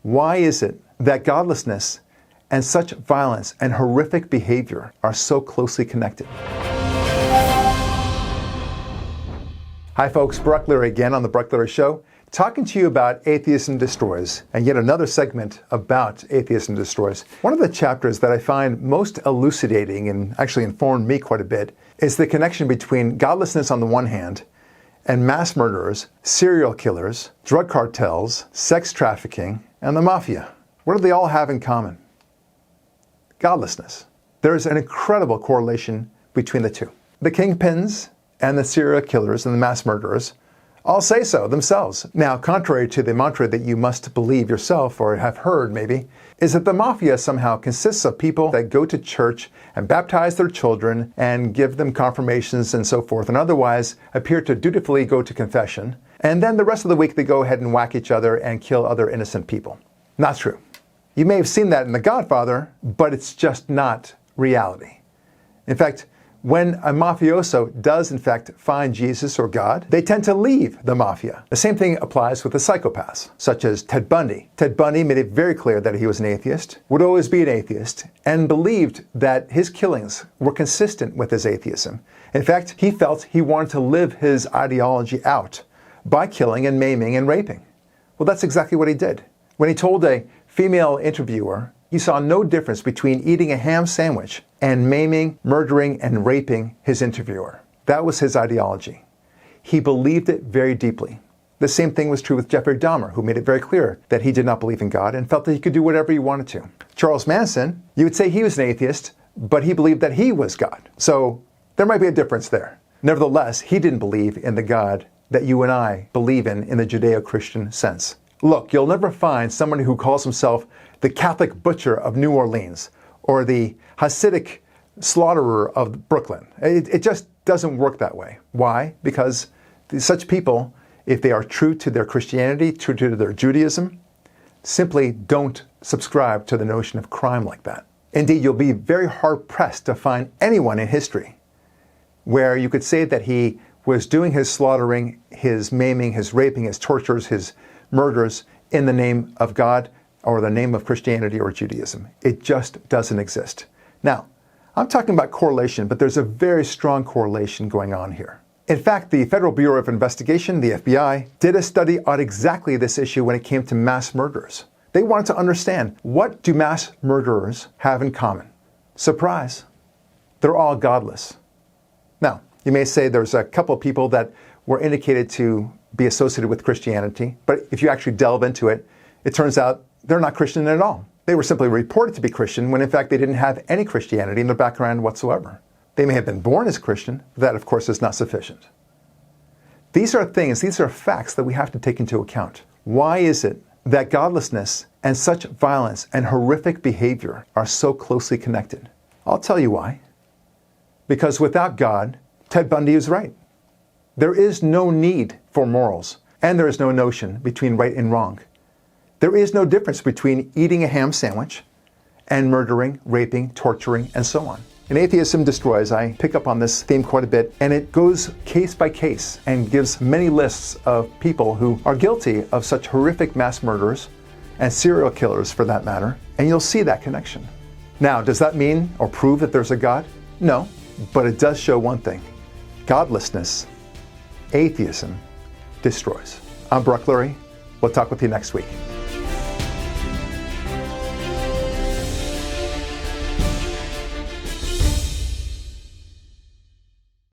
Why is it that godlessness and such violence and horrific behavior are so closely connected? Hi folks, Barak Lurie again on the Barak Lurie Show, talking to you about Atheism Destroys, and yet another segment about Atheism Destroys. One of the chapters that I find most elucidating and actually informed me quite a bit is the connection between godlessness on the one hand and mass murderers, serial killers, drug cartels, sex trafficking, and the Mafia. What do they all have in common? Godlessness. There is an incredible correlation between the two. The kingpins and the serial killers and the mass murderers all say so themselves. Now, contrary to the mantra that you must believe yourself or have heard maybe, is that the Mafia somehow consists of people that go to church and baptize their children and give them confirmations and so forth, and otherwise appear to dutifully go to confession, and then the rest of the week they go ahead and whack each other and kill other innocent people. Not true. You may have seen that in The Godfather, but it's just not reality. In fact, when a mafioso does in fact find Jesus or God, they tend to leave the Mafia. The same thing applies with the psychopaths, such as Ted Bundy. Ted Bundy made it very clear that he was an atheist, would always be an atheist, and believed that his killings were consistent with his atheism. In fact, he felt he wanted to live his ideology out by killing and maiming and raping. Well, that's exactly what he did. When he told a female interviewer he saw no difference between eating a ham sandwich and maiming, murdering, and raping his interviewer. That was his ideology. He believed it very deeply. The same thing was true with Jeffrey Dahmer, who made it very clear that he did not believe in God and felt that he could do whatever he wanted to. Charles Manson, you would say he was an atheist, but he believed that he was God. So there might be a difference there. Nevertheless, he didn't believe in the God that you and I believe in the Judeo-Christian sense. Look, you'll never find someone who calls himself the Catholic butcher of New Orleans or the Hasidic slaughterer of Brooklyn. It just doesn't work that way. Why? Because such people, if they are true to their Christianity, true to their Judaism, simply don't subscribe to the notion of crime like that. Indeed, you'll be very hard-pressed to find anyone in history where you could say that he was doing his slaughtering, his maiming, his raping, his tortures, his murders in the name of God or the name of Christianity or Judaism. It just doesn't exist. Now, I'm talking about correlation, but there's a very strong correlation going on here. In fact, the Federal Bureau of Investigation, the FBI, did a study on exactly this issue when it came to mass murderers. They wanted to understand, what do mass murderers have in common? Surprise, they're all godless. Now, you may say there's a couple of people that were indicated to be associated with Christianity, but if you actually delve into it, it turns out they're not Christian at all. They were simply reported to be Christian when in fact they didn't have any Christianity in their background whatsoever. They may have been born as Christian, but that of course is not sufficient. These are facts that we have to take into account. Why is it that godlessness and such violence and horrific behavior are so closely connected? I'll tell you why. Because without God, Ted Bundy is right. There is no need for morals, and there is no notion between right and wrong. There is no difference between eating a ham sandwich and murdering, raping, torturing, and so on. In Atheism Destroys, I pick up on this theme quite a bit, and it goes case by case and gives many lists of people who are guilty of such horrific mass murderers and serial killers for that matter, and you'll see that connection. Now, does that mean or prove that there's a God? No, but it does show one thing. Godlessness, atheism, destroys. I'm Barak Lurie. We'll talk with you next week.